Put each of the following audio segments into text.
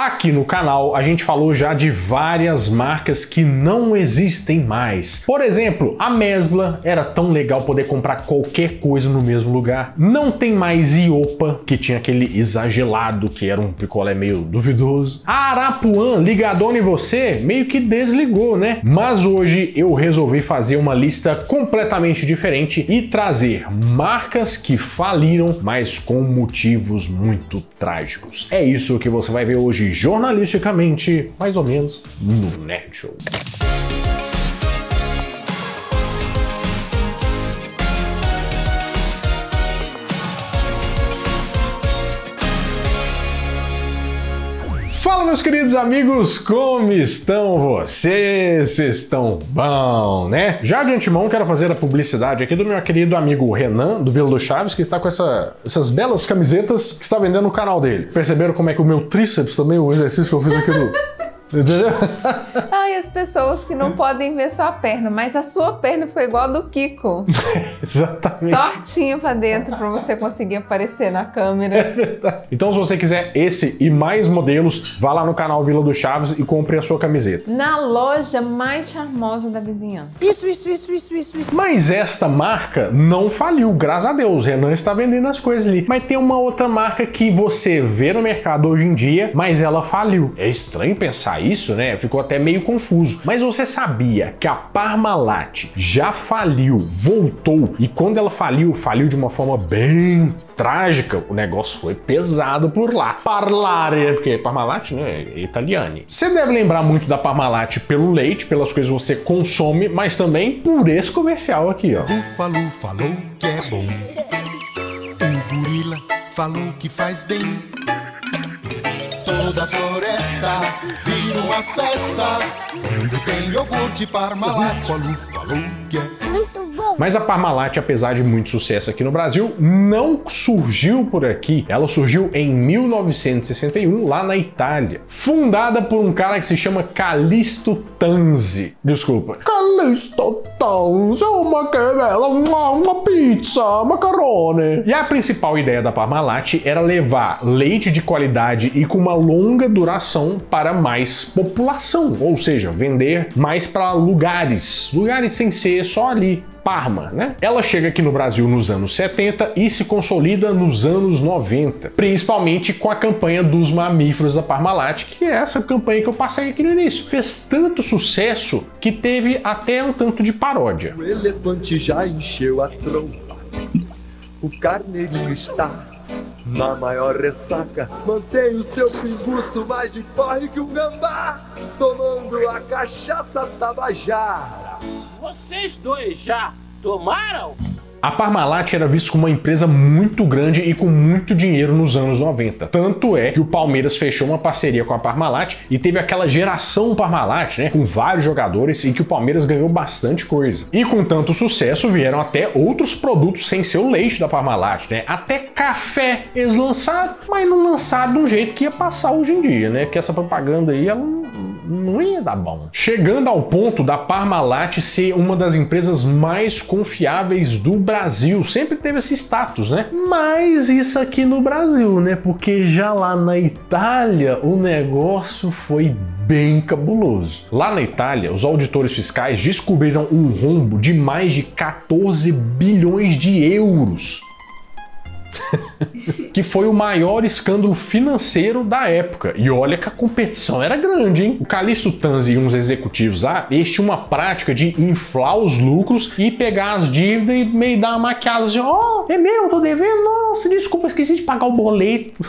Aqui no canal a gente falou já de várias marcas que não existem mais. Por exemplo, a Mesbla, era tão legal poder comprar qualquer coisa no mesmo lugar. Não tem mais Iopa, que tinha aquele exagelado que era um picolé meio duvidoso. A Arapuã, ligadona em você, meio que desligou, né? Mas hoje eu resolvi fazer uma lista completamente diferente e trazer marcas que faliram, mas com motivos muito trágicos. É isso que você vai ver hoje jornalisticamente, mais ou menos, no Nerd Show. Fala, meus queridos amigos, como estão vocês? Vocês estão bom, né? Já de antemão quero fazer a publicidade aqui do meu querido amigo Renan, do Vila do Chaves, que está com essas belas camisetas que está vendendo no canal dele. Perceberam como é que o meu tríceps também, o exercício que eu fiz aqui do... Entendeu? Ai, as pessoas que não podem ver sua perna, mas a sua perna foi igual a do Kiko. Exatamente. Tortinha pra dentro pra você conseguir aparecer na câmera. É verdade. Então, se você quiser esse e mais modelos, vá lá no canal Vila do Chaves e compre a sua camiseta. Na loja mais charmosa da vizinhança. Isso. Mas esta marca não faliu, graças a Deus. O Renan está vendendo as coisas ali. Mas tem uma outra marca que você vê no mercado hoje em dia, mas ela faliu. É estranho pensar isso, né? Ficou até meio confuso. Mas você sabia que a Parmalat já faliu, voltou, e quando ela faliu de uma forma bem trágica, o negócio foi pesado por lá. Parlare, porque Parmalat, né, é italiano. Você deve lembrar muito da Parmalat pelo leite, pelas coisas que você consome, mas também por esse comercial aqui, ó. Búfalo falou que é bom. O gorila falou que faz bem. Toda floresta vira uma festa quando tem iogurte Parmalat. O búfalo falou que é Muito bom. Mas a Parmalat, apesar de muito sucesso aqui no Brasil, não surgiu por aqui. Ela surgiu em 1961, lá na Itália. Fundada por um cara que se chama Callisto Tanzi. Desculpa. Callisto Tanzi, uma pizza, macarone. E a principal ideia da Parmalat era levar leite de qualidade e com uma longa duração para mais população. Ou seja, vender mais para lugares sem ser só ali. Parma, né? Ela chega aqui no Brasil nos anos 70 e se consolida nos anos 90, principalmente com a campanha dos mamíferos da Parmalat, que é essa campanha que eu passei aqui no início. Fez tanto sucesso que teve até um tanto de paródia. O elefante já encheu a trompa, o carneirinho está na maior ressaca, mantém o seu pinguço mais de porre que um gambá, tomando a cachaça Tabajara. Vocês dois já tomaram? A Parmalat era vista como uma empresa muito grande e com muito dinheiro nos anos 90. Tanto é que o Palmeiras fechou uma parceria com a Parmalat e teve aquela geração Parmalat, né, com vários jogadores, e que o Palmeiras ganhou bastante coisa. E com tanto sucesso vieram até outros produtos sem ser o leite da Parmalat, né? Até café eles lançaram, mas não lançaram de um jeito que ia passar hoje em dia, né? Porque essa propaganda aí, ela não ia dar bom. Chegando ao ponto da Parmalat ser uma das empresas mais confiáveis do Brasil. Sempre teve esse status, né? Mas isso aqui no Brasil, né? Porque já lá na Itália o negócio foi bem cabuloso. Lá na Itália, os auditores fiscais descobriram um rombo de mais de 14 bilhões de euros. Que foi o maior escândalo financeiro da época. E olha que a competição era grande, hein? O Callisto Tanzi e uns executivos lá, eles tinham uma prática de inflar os lucros e pegar as dívidas e meio dar uma maquiada assim, ó, é mesmo, tô devendo? Nossa, desculpa, esqueci de pagar o boleto.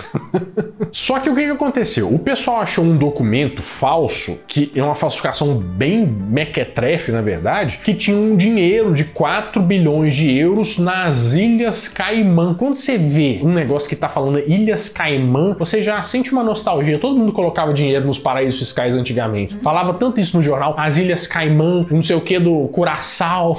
Só que o que aconteceu? O pessoal achou um documento falso, que é uma falsificação bem mequetrefe, na verdade, que tinha um dinheiro de 4 bilhões de euros nas Ilhas Caimã. Quando você vê um negócio que tá falando Ilhas Caimã, você já sente uma nostalgia. Todo mundo colocava dinheiro nos paraísos fiscais antigamente. Falava tanto isso no jornal, as Ilhas Caimã, não sei o que do Curaçao.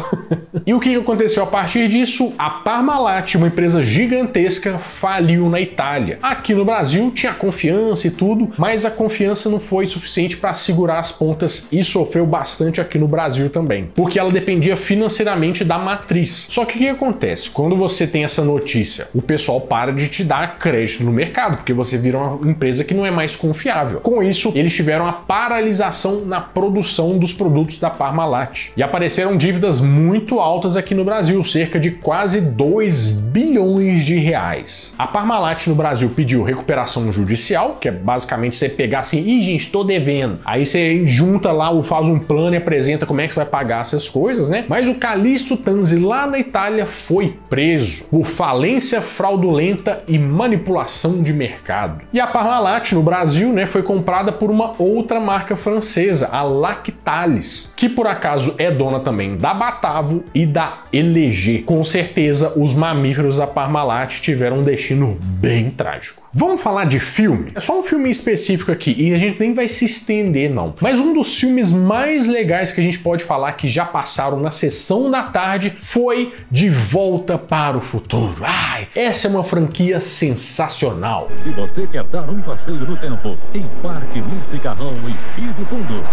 E o que aconteceu a partir disso? A Parmalat, uma empresa gigantesca, faliu na Itália. Aqui no Brasil tinha confiança e tudo, mas a confiança não foi suficiente para segurar as pontas e sofreu bastante aqui no Brasil também, porque ela dependia financeiramente da matriz. Só que o que acontece? Quando você tem essa notícia, o pessoal para de te dar crédito no mercado, porque você vira uma empresa que não é mais confiável. Com isso, eles tiveram a paralisação na produção dos produtos da Parmalat. E apareceram dívidas muito altas aqui no Brasil, cerca de quase 2 bilhões de reais. A Parmalat no Brasil pediu recuperação judicial, que é basicamente você pegar assim, ih, gente, tô devendo. Aí você junta lá, faz um plano e apresenta como é que você vai pagar essas coisas, né? Mas o Calixto Tanzi lá na Itália foi preso por falência fraudulenta e manipulação de mercado. E a Parmalat no Brasil, né, foi comprada por uma outra marca francesa, a Lactalis, que por acaso é dona também da Batavo e da LG. Com certeza, os mamíferos da Parmalat tiveram um destino bem trágico. Vamos falar de filme? É só um filme específico aqui e a gente nem vai se estender não. Mas um dos filmes mais legais que a gente pode falar que já passaram na sessão da tarde foi De Volta para o Futuro. Ai, essa é uma franquia sensacional. Se você quer dar um passeio no tempo, embarque nesse carrão e pise fundo.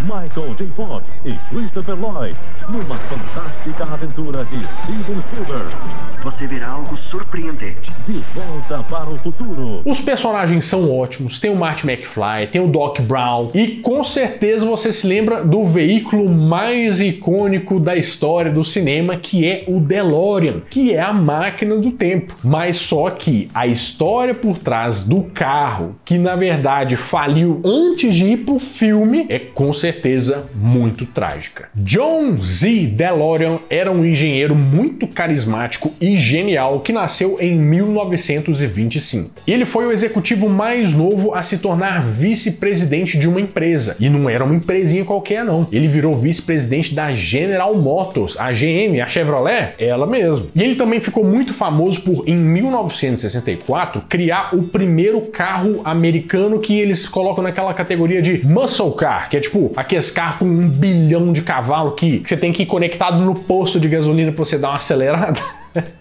Michael J. Fox e Christopher Lloyd, numa fantástica aventura de Steven Spielberg. Você verá algo surpreendente. De Volta para o Futuro. Os personagens são ótimos, tem o Marty McFly, tem o Doc Brown e com certeza você se lembra do veículo mais icônico da história do cinema, que é o DeLorean, que é a máquina do tempo. Mas só que a história por trás do carro, que na verdade faliu antes de ir pro filme, é com certeza muito trágica. John Z. DeLorean era um engenheiro muito carismático e genial que nasceu em 1925. Ele foi o executivo mais novo a se tornar vice-presidente de uma empresa. E não era uma empresinha qualquer não. Ele virou vice-presidente da General Motors, a GM, a Chevrolet, ela mesmo. E ele também ficou muito famoso por, em 1964, criar o primeiro carro americano que eles colocam naquela categoria de muscle car, que é tipo aqueles carros com 1 bilhão de cavalo que você tem que ir conectado no posto de gasolina para você dar uma acelerada.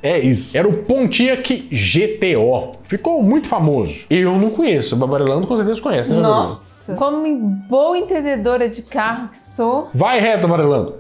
É isso. Era o Pontiac GTO. Ficou muito famoso. Eu não conheço. A Babarelando com certeza conhece, né? Nossa, como boa entendedora de carro que sou. Vai reto, Babarelando.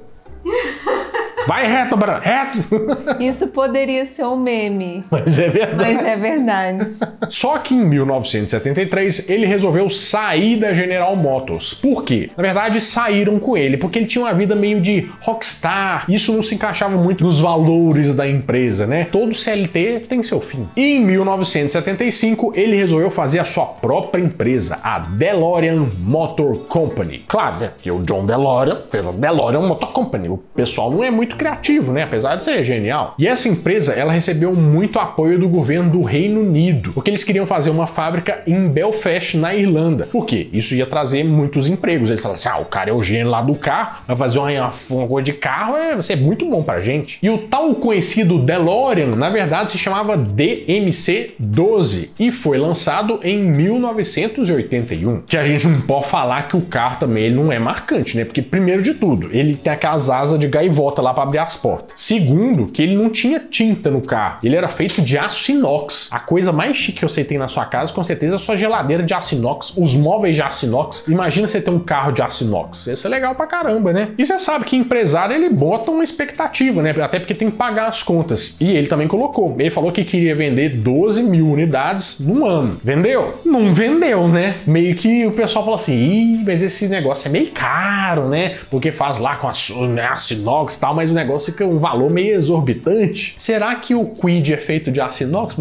Vai reto, Babarelando. Reto. Isso poderia ser um meme. Mas é verdade. Mas é verdade. Só que em 1973 ele resolveu sair da General Motors. Por quê? Na verdade, saíram com ele, porque ele tinha uma vida meio de rockstar. Isso não se encaixava muito nos valores da empresa, né? Todo CLT tem seu fim. E em 1975 ele resolveu fazer a sua própria empresa, a DeLorean Motor Company. Claro, né? Que o John DeLorean fez a DeLorean Motor Company. O pessoal não é muito criativo, né? Apesar de ser genial. E essa empresa, ela recebeu muito apoio do governo do Reino Unido, porque eles queriam fazer uma fábrica em Belfast, na Irlanda. Por quê? Isso ia trazer muitos empregos. Eles falaram assim, o cara é o gênio lá do carro, vai fazer uma coisa de carro, vai ser muito bom pra gente. E o tal conhecido DeLorean, na verdade, se chamava DMC-12 e foi lançado em 1981. Que a gente não pode falar que o carro também ele não é marcante, né? Porque, primeiro de tudo, ele tem aquelas asas de gaivota lá para abrir as portas. Segundo, que ele não tinha tinta no carro. Ele era feito de aço inox. A coisa mais chique que você tem na sua casa, com certeza, é a sua geladeira de aço inox, os móveis de aço inox. Imagina você ter um carro de aço inox. Isso é legal pra caramba, né? E você sabe que empresário, ele bota uma expectativa, né? Até porque tem que pagar as contas. E ele também colocou. Ele falou que queria vender 12 mil unidades num ano. Vendeu? Não vendeu, né? Meio que o pessoal falou assim, ih, mas esse negócio é meio caro, né? Porque faz lá com aço inox e tal, mas o negócio fica um valor meio exorbitante. Será que o Kwid é feito de aço inox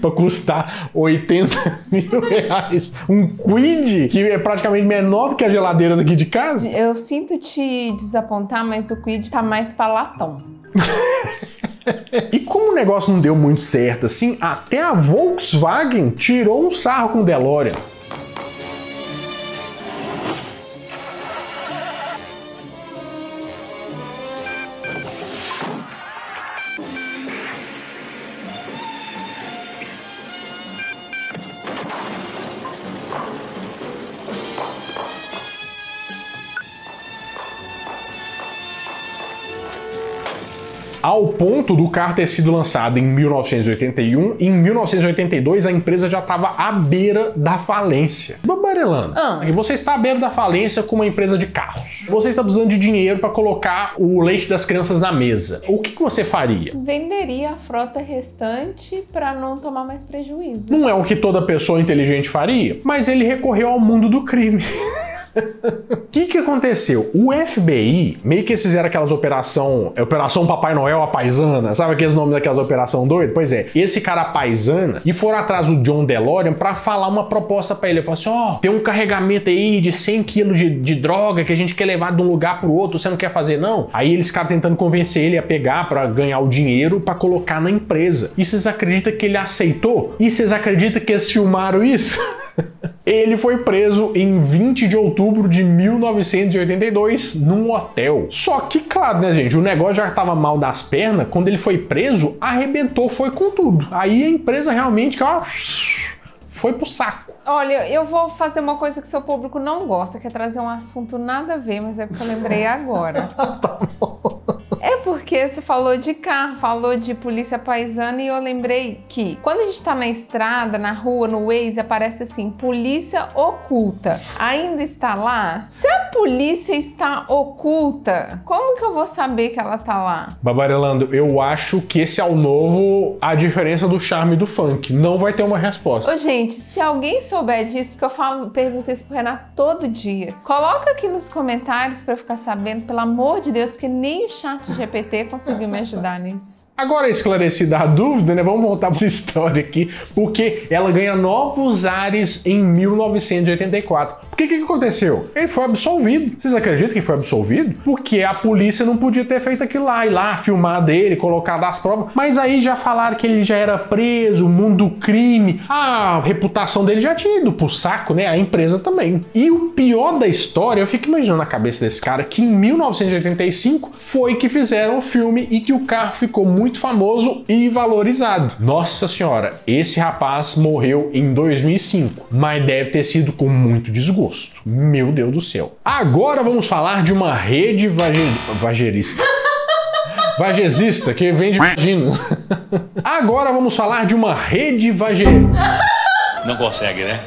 para custar 80 mil reais? Um Kwid que é praticamente menor do que a geladeira daqui de casa? Eu sinto te desapontar, mas o Kwid tá mais pra latão. E como o negócio não deu muito certo assim, até a Volkswagen tirou um sarro com o DeLorean. ao ponto do carro ter sido lançado em 1981 e em 1982 a empresa já estava à beira da falência. Babarelando. E você está à beira da falência com uma empresa de carros. Você está precisando de dinheiro para colocar o leite das crianças na mesa. O que você faria? Venderia a frota restante para não tomar mais prejuízo. Não é o que toda pessoa inteligente faria, mas ele recorreu ao mundo do crime. O que aconteceu? O FBI, meio que fizeram aquelas Operação Papai Noel a paisana, sabe aqueles nomes daquelas operação doidas? Pois é, esse cara paisana, e foram atrás do John DeLorean pra falar uma proposta pra ele. Ele falou assim, ó, tem um carregamento aí de 100 quilos de droga que a gente quer levar de um lugar pro outro, você não quer fazer não? Aí eles ficaram tentando convencer ele a pegar pra ganhar o dinheiro pra colocar na empresa. E vocês acreditam que ele aceitou? E vocês acreditam que eles filmaram isso? Ele foi preso em 20 de outubro de 1982 num hotel. Só que, claro, né, gente, o negócio já estava mal das pernas. Quando ele foi preso, arrebentou, foi com tudo. Aí a empresa realmente, ó, foi pro saco. Olha, eu vou fazer uma coisa que seu público não gosta, que é trazer um assunto nada a ver, mas é porque eu lembrei agora. Tá bom. É porque você falou de carro, falou de polícia paisana e eu lembrei que quando a gente tá na estrada, na rua, no Waze, aparece assim, polícia oculta. Ainda está lá? Se a polícia está oculta, como que eu vou saber que ela tá lá? Babarelando, eu acho que esse é o novo, a diferença do charme do funk. Não vai ter uma resposta. Ô, gente, se alguém souber disso, porque eu pergunto isso pro Renato todo dia, coloca aqui nos comentários pra eu ficar sabendo, pelo amor de Deus, porque nem o chat GPT conseguiu me ajudar nisso. Agora, esclarecida a dúvida, né? Vamos voltar para essa história aqui, porque ela ganha novos ares em 1984. Porque o que aconteceu? Ele foi absolvido. Vocês acreditam que foi absolvido? Porque a polícia não podia ter feito aquilo lá, ir lá, filmar dele, colocar as provas. Mas aí já falaram que ele já era preso, mundo do crime. A reputação dele já tinha ido pro saco, né? A empresa também. E o pior da história, eu fico imaginando na cabeça desse cara, que em 1985 foi que fizeram o filme e que o carro ficou muito famoso e valorizado. Nossa senhora, esse rapaz morreu em 2005, mas deve ter sido com muito desgosto. Meu Deus do céu. Agora vamos falar de uma rede vagerista. Vagezista, que vende vaginas. Agora vamos falar de uma rede Não consegue, né?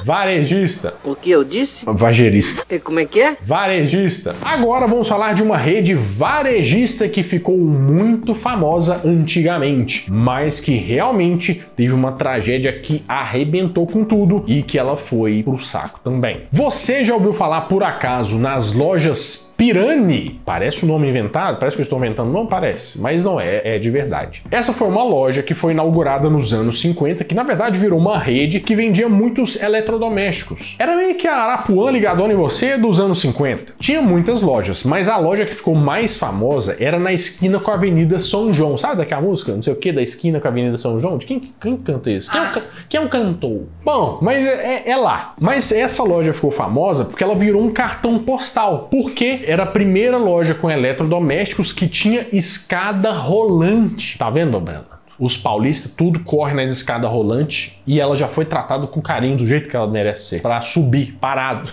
varejista. O que eu disse? Vagerista. E como é que é? Varejista. Agora vamos falar de uma rede varejista que ficou muito famosa antigamente, mas que realmente teve uma tragédia que arrebentou com tudo e que ela foi pro saco também. Você já ouviu falar por acaso nas lojas Pirani? Parece um nome inventado? Parece que eu estou inventando. Não parece, mas não é, é de verdade. Essa foi uma loja que foi inaugurada nos anos 50, que na verdade virou uma rede que vendia muitos eletrodomésticos. Era meio que a Arapuã ligadona em você dos anos 50. Tinha muitas lojas, mas a loja que ficou mais famosa era na esquina com a Avenida São João. Sabe daquela música? Não sei o que, da esquina com a Avenida São João? De quem canta isso? Quem é um cantor? Bom, mas é lá. Mas essa loja ficou famosa porque ela virou um cartão postal. Por quê? Era a primeira loja com eletrodomésticos que tinha escada rolante. Tá vendo, Brena? Os paulistas tudo corre nas escadas rolantes e ela já foi tratada com carinho do jeito que ela merece ser, para subir parado.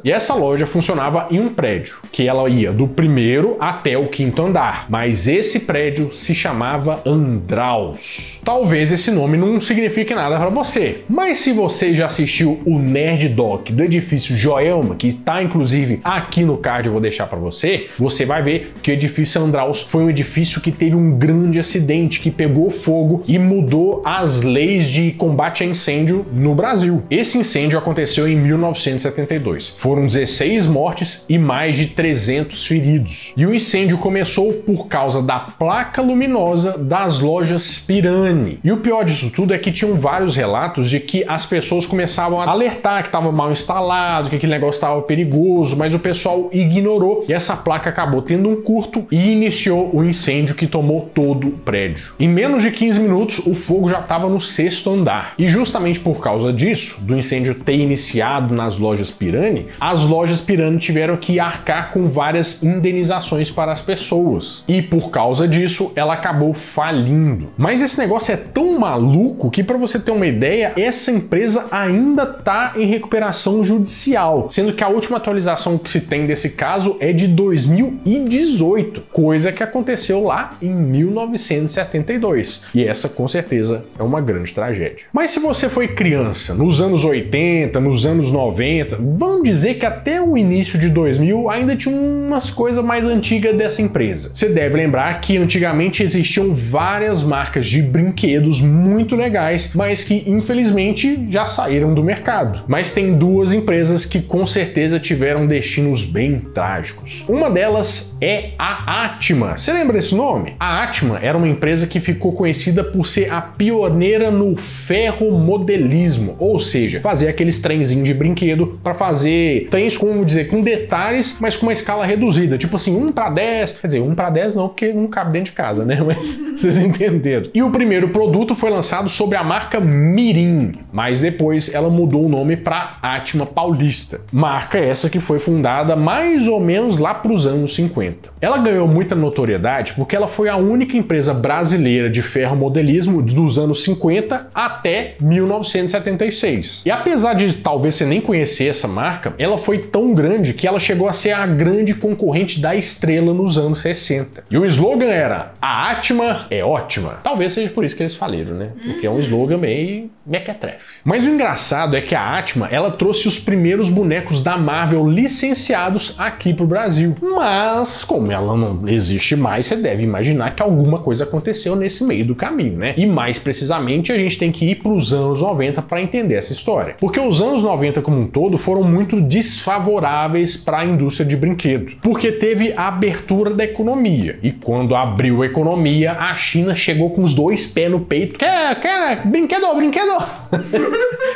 E essa loja funcionava em um prédio, que ela ia do primeiro até o quinto andar, mas esse prédio se chamava Andraus. Talvez esse nome não signifique nada para você, mas se você já assistiu o Nerd Doc do edifício Joelma, que está inclusive aqui no card, eu vou deixar para você, você vai ver que o edifício Andraus foi um edifício que teve um grande acidente, que pegou fogo e mudou as leis de combate a incêndio no Brasil. Esse incêndio aconteceu em 1972. Foram 16 mortes e mais de 300 feridos. E o incêndio começou por causa da placa luminosa das lojas Pirani. E o pior disso tudo é que tinham vários relatos de que as pessoas começavam a alertar que estava mal instalado, que aquele negócio estava perigoso, mas o pessoal ignorou e essa placa acabou tendo um curto e iniciou o incêndio que tomou todo o prédio. Em menos de 15 minutos, o fogo já estava no 6º andar. E justamente por causa disso, do incêndio ter iniciado nas lojas Pirani, Pirani, as lojas Pirani tiveram que arcar com várias indenizações para as pessoas. E por causa disso, ela acabou falindo. Mas esse negócio é tão maluco que, para você ter uma ideia, essa empresa ainda está em recuperação judicial, sendo que a última atualização que se tem desse caso é de 2018, coisa que aconteceu lá em 1972. E essa, com certeza, é uma grande tragédia. Mas se você foi criança nos anos 80, nos anos 90, vamos dizer que até o início de 2000 ainda tinha umas coisas mais antigas dessa empresa. Você deve lembrar que antigamente existiam várias marcas de brinquedos muito legais, mas que infelizmente já saíram do mercado. Mas tem duas empresas que com certeza tiveram destinos bem trágicos. Uma delas é a Atma. Você lembra desse nome? A Atma era uma empresa que ficou conhecida por ser a pioneira no ferromodelismo, ou seja, fazer aqueles trenzinhos de brinquedo para fazer trens, como dizer, com detalhes, mas com uma escala reduzida, tipo assim, 1:10, quer dizer, 1:10 não, porque não cabe dentro de casa, né? Mas vocês entenderam. E o primeiro produto foi lançado sob a marca Mirim, mas depois ela mudou o nome para Atma Paulista. Marca essa que foi fundada mais ou menos lá para os anos 50. Ela ganhou muita notoriedade porque ela foi a única empresa brasileira de ferromodelismo dos anos 50 até 1976. E apesar de talvez você nem conhecer essa marca, ela foi tão grande que ela chegou a ser a grande concorrente da Estrela nos anos 60. E o slogan era: a Atma é ótima. Talvez seja por isso que eles faliram, né? Porque é um slogan meio mequetrefe. Mas o engraçado é que a Atma, ela trouxe os primeiros bonecos da Marvel licenciados aqui pro Brasil. Mas, como ela não existe mais, você deve imaginar que alguma coisa aconteceu nesse meio do caminho, né? E mais precisamente, a gente tem que ir pros anos 90 para entender essa história. Porque os anos 90 como um todo foram muito desfavoráveis para a indústria de brinquedo. Porque teve a abertura da economia. E quando abriu a economia, a China chegou com os dois pés no peito. Quer brinquedo.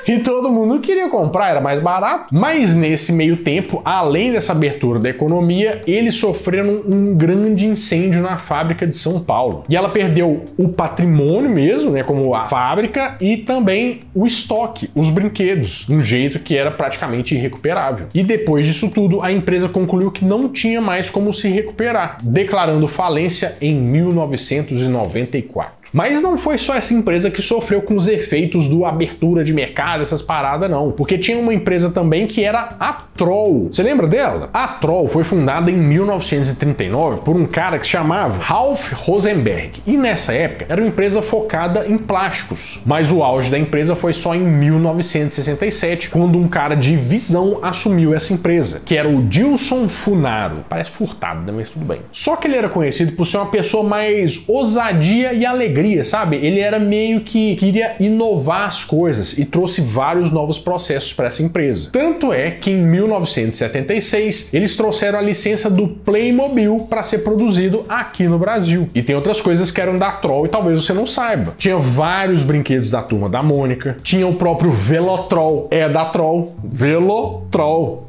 E todo mundo queria comprar, era mais barato. Mas nesse meio tempo, além dessa abertura da economia, eles sofreram um grande incêndio na fábrica de São Paulo. E ela perdeu o patrimônio mesmo, né, como a fábrica, e também o estoque, os brinquedos, de um jeito que era praticamente irrecuperável. E depois disso tudo, a empresa concluiu que não tinha mais como se recuperar, declarando falência em 1994. Mas não foi só essa empresa que sofreu com os efeitos do abertura de mercado, essas paradas não. Porque tinha uma empresa também que era a Troll. Você lembra dela? A Troll foi fundada em 1939 por um cara que se chamava Ralph Rosenberg. E nessa época era uma empresa focada em plásticos. Mas o auge da empresa foi só em 1967, quando um cara de visão assumiu essa empresa, que era o Dilson Funaro. Parece furtado, né? Mas tudo bem. Só que ele era conhecido por ser uma pessoa mais ousadia e alegria, sabe? Ele era meio que queria inovar as coisas e trouxe vários novos processos para essa empresa. Tanto é que em 1976 eles trouxeram a licença do Playmobil para ser produzido aqui no Brasil. E tem outras coisas que eram da Troll e talvez você não saiba. Tinha vários brinquedos da Turma da Mônica, tinha o próprio Velotrol, é da Troll. Velotrol.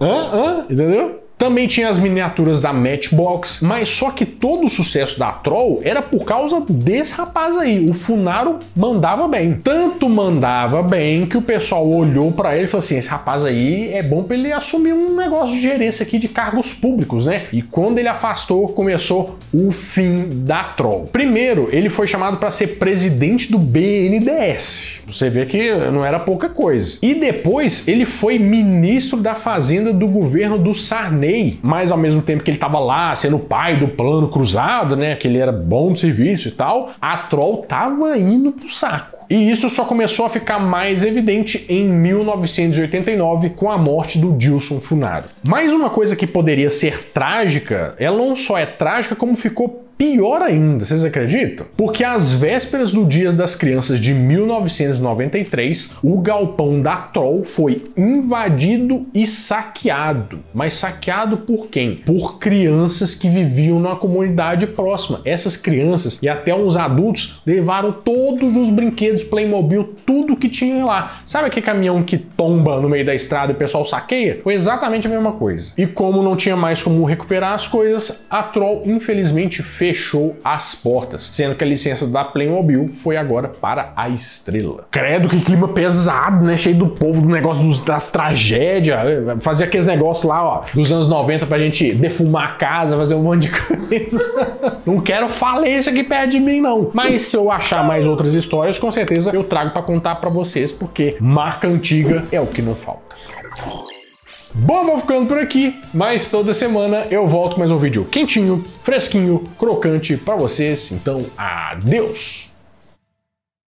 Entendeu? Também tinha as miniaturas da Matchbox, mas só que todo o sucesso da Troll era por causa desse rapaz aí. O Funaro mandava bem. Tanto mandava bem que o pessoal olhou pra ele e falou assim: esse rapaz aí é bom pra ele assumir um negócio de gerência aqui de cargos públicos, né? E quando ele afastou, começou o fim da Troll. Primeiro, ele foi chamado para ser presidente do BNDES. Você vê que não era pouca coisa. E depois ele foi ministro da Fazenda do governo do Sarney. Mas ao mesmo tempo que ele estava lá sendo o pai do plano cruzado, né, que ele era bom de serviço e tal, a Troll tava indo pro saco. E isso só começou a ficar mais evidente em 1989 com a morte do Dilson Funaro. Mais uma coisa que poderia ser trágica, ela não só é trágica como ficou pior ainda, vocês acreditam? Porque às vésperas do Dia das Crianças de 1993, o galpão da Troll foi invadido e saqueado. Mas saqueado por quem? Por crianças que viviam numa comunidade próxima. Essas crianças e até uns adultos levaram todos os brinquedos brinquedos, Playmobil, tudo que tinha lá. Sabe aquele caminhão que tomba no meio da estrada e o pessoal saqueia? Foi exatamente a mesma coisa. E como não tinha mais como recuperar as coisas, a Troll infelizmente fechou as portas, sendo que a licença da Playmobil foi agora para a Estrela. Credo, que clima pesado, né? Cheio do povo, do negócio das tragédias, fazer aqueles negócios lá, ó, dos anos 90 pra gente defumar a casa, fazer um monte de coisa. Não quero falência aqui perto de mim, não. Mas se eu achar mais outras histórias, com certeza eu trago pra contar pra vocês, porque marca antiga é o que não falta. Bom, vou ficando por aqui, mas toda semana eu volto com mais um vídeo quentinho, fresquinho, crocante pra vocês. Então, adeus!